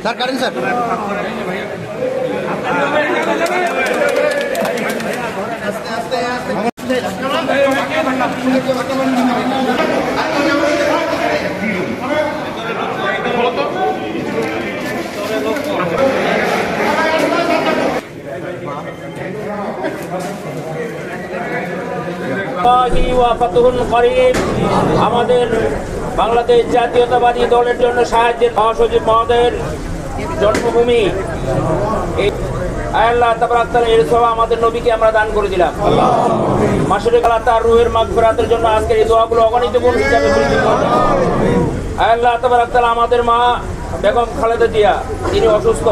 Sir current sir আমাদের বাংলাদেশ জাতীয়তাবাদী দলের জন্য সাহায্যের মহাসচিব মহোদয়ের জন্মভূমি আল্লাহ তাবারাক তাআলা এর সওয়াব আমাদের নবীকে আমরা দান করে দিলাম। মাশরিক আল্লাহ তার রূহের মাগফিরাতের জন্য আজকের এই দোয়াগুলো অগণিত গুণ হিসাবে আল্লাহ তাবারাক তাআলা আমাদের মা বেগম খালেদা জিয়া তিনি অসুস্থ,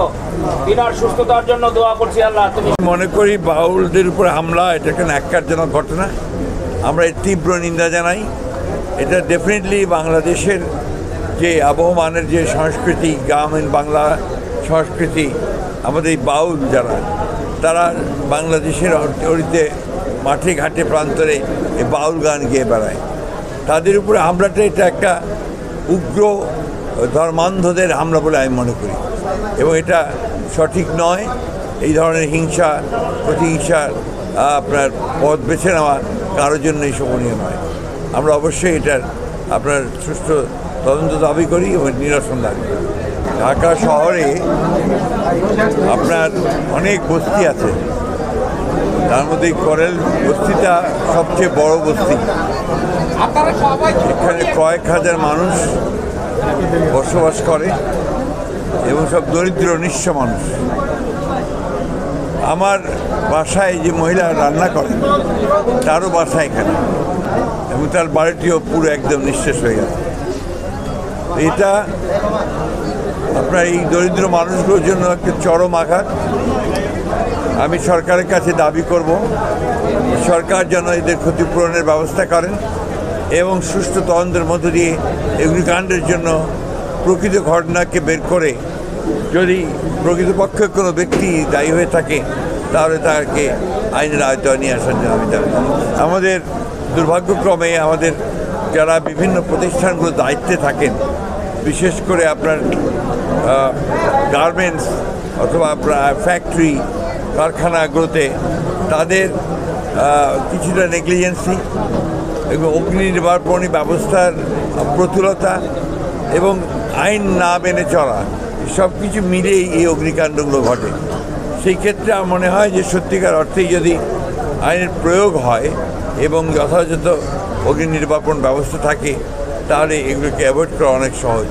তিনার সুস্থতার জন্য দোয়া করছি। আল্লাহ তুমি মনে করি বাউলদের উপর হামলা এটা একটা ন্যাক্কারজনক ঘটনা, আমরা এর তীব্র নিন্দা জানাই। এটা ডেফিনেটলি বাংলাদেশের যে আবহমানের যে সংস্কৃতি, গ্রামীণ বাংলা সংস্কৃতি, আমাদের এই বাউল যারা তারা বাংলাদেশের অরিতে মাঠে ঘাটে প্রান্তরে এই বাউল গান গেয়ে বেড়ায়, তাদের উপরে হামলাটা এটা একটা উগ্র ধর্মান্ধদের হামলা বলে আমি মনে করি এবং এটা সঠিক নয়। এই ধরনের হিংসা প্রতিহিংসার আপনার পথ বেছে নেওয়া কারোর জন্যই শোভনীয় নয়। আমরা অবশ্যই এটার আপনার সুষ্ঠু তদন্ত দাবি করি এবং নিরসন দাবি করি। ঢাকা শহরে আপনার অনেক বস্তি আছে, তার মধ্যে করেল বস্তিটা সবচেয়ে বড় বস্তি। এখানে কয়েক হাজার মানুষ বসবাস করে এবং সব দরিদ্র নিঃস্ব মানুষ। আমার বাসায় যে মহিলা রান্না করে তারও বাসা এখানে এবং তার বাড়িটিও পুরো একদম নিঃশেষ হয়ে গেছে। এটা আপনার এই দরিদ্র মানুষগুলোর জন্য একটা চরম আঘাত। আমি সরকারের কাছে দাবি করব সরকার যেন এদের ক্ষতিপূরণের ব্যবস্থা করেন এবং সুষ্ঠু তদন্তের মধ্য দিয়ে অগ্নিকাণ্ডের জন্য প্রকৃত ঘটনাকে বের করে যদি প্রকৃতপক্ষে কোনো ব্যক্তি দায়ী হয়ে থাকে তাহলে তাকে আইনের আওতায় নিয়ে আসার জন্য আমি দাবি। আমাদের দুর্ভাগ্যক্রমে আমাদের যারা বিভিন্ন প্রতিষ্ঠানগুলো দায়িত্বে থাকেন, বিশেষ করে আপনার গার্মেন্টস অথবা আপনার ফ্যাক্টরি কারখানাগুলোতে তাদের কিছুটা নেগলিজেন্সি এবং অগ্নি নির্বাপনী ব্যবস্থার প্রতুলতা এবং আইন না মেনে চলা, সব কিছু মিলেই এই অগ্নিকাণ্ডগুলো ঘটে। সেই ক্ষেত্রে আমার মনে হয় যে সত্যিকার অর্থেই যদি আইনের প্রয়োগ হয় এবং যথাযথ অগ্নি নির্বাপন ব্যবস্থা থাকে তাহলে এগুলোকে অ্যাভয়েড করা অনেক সহজ।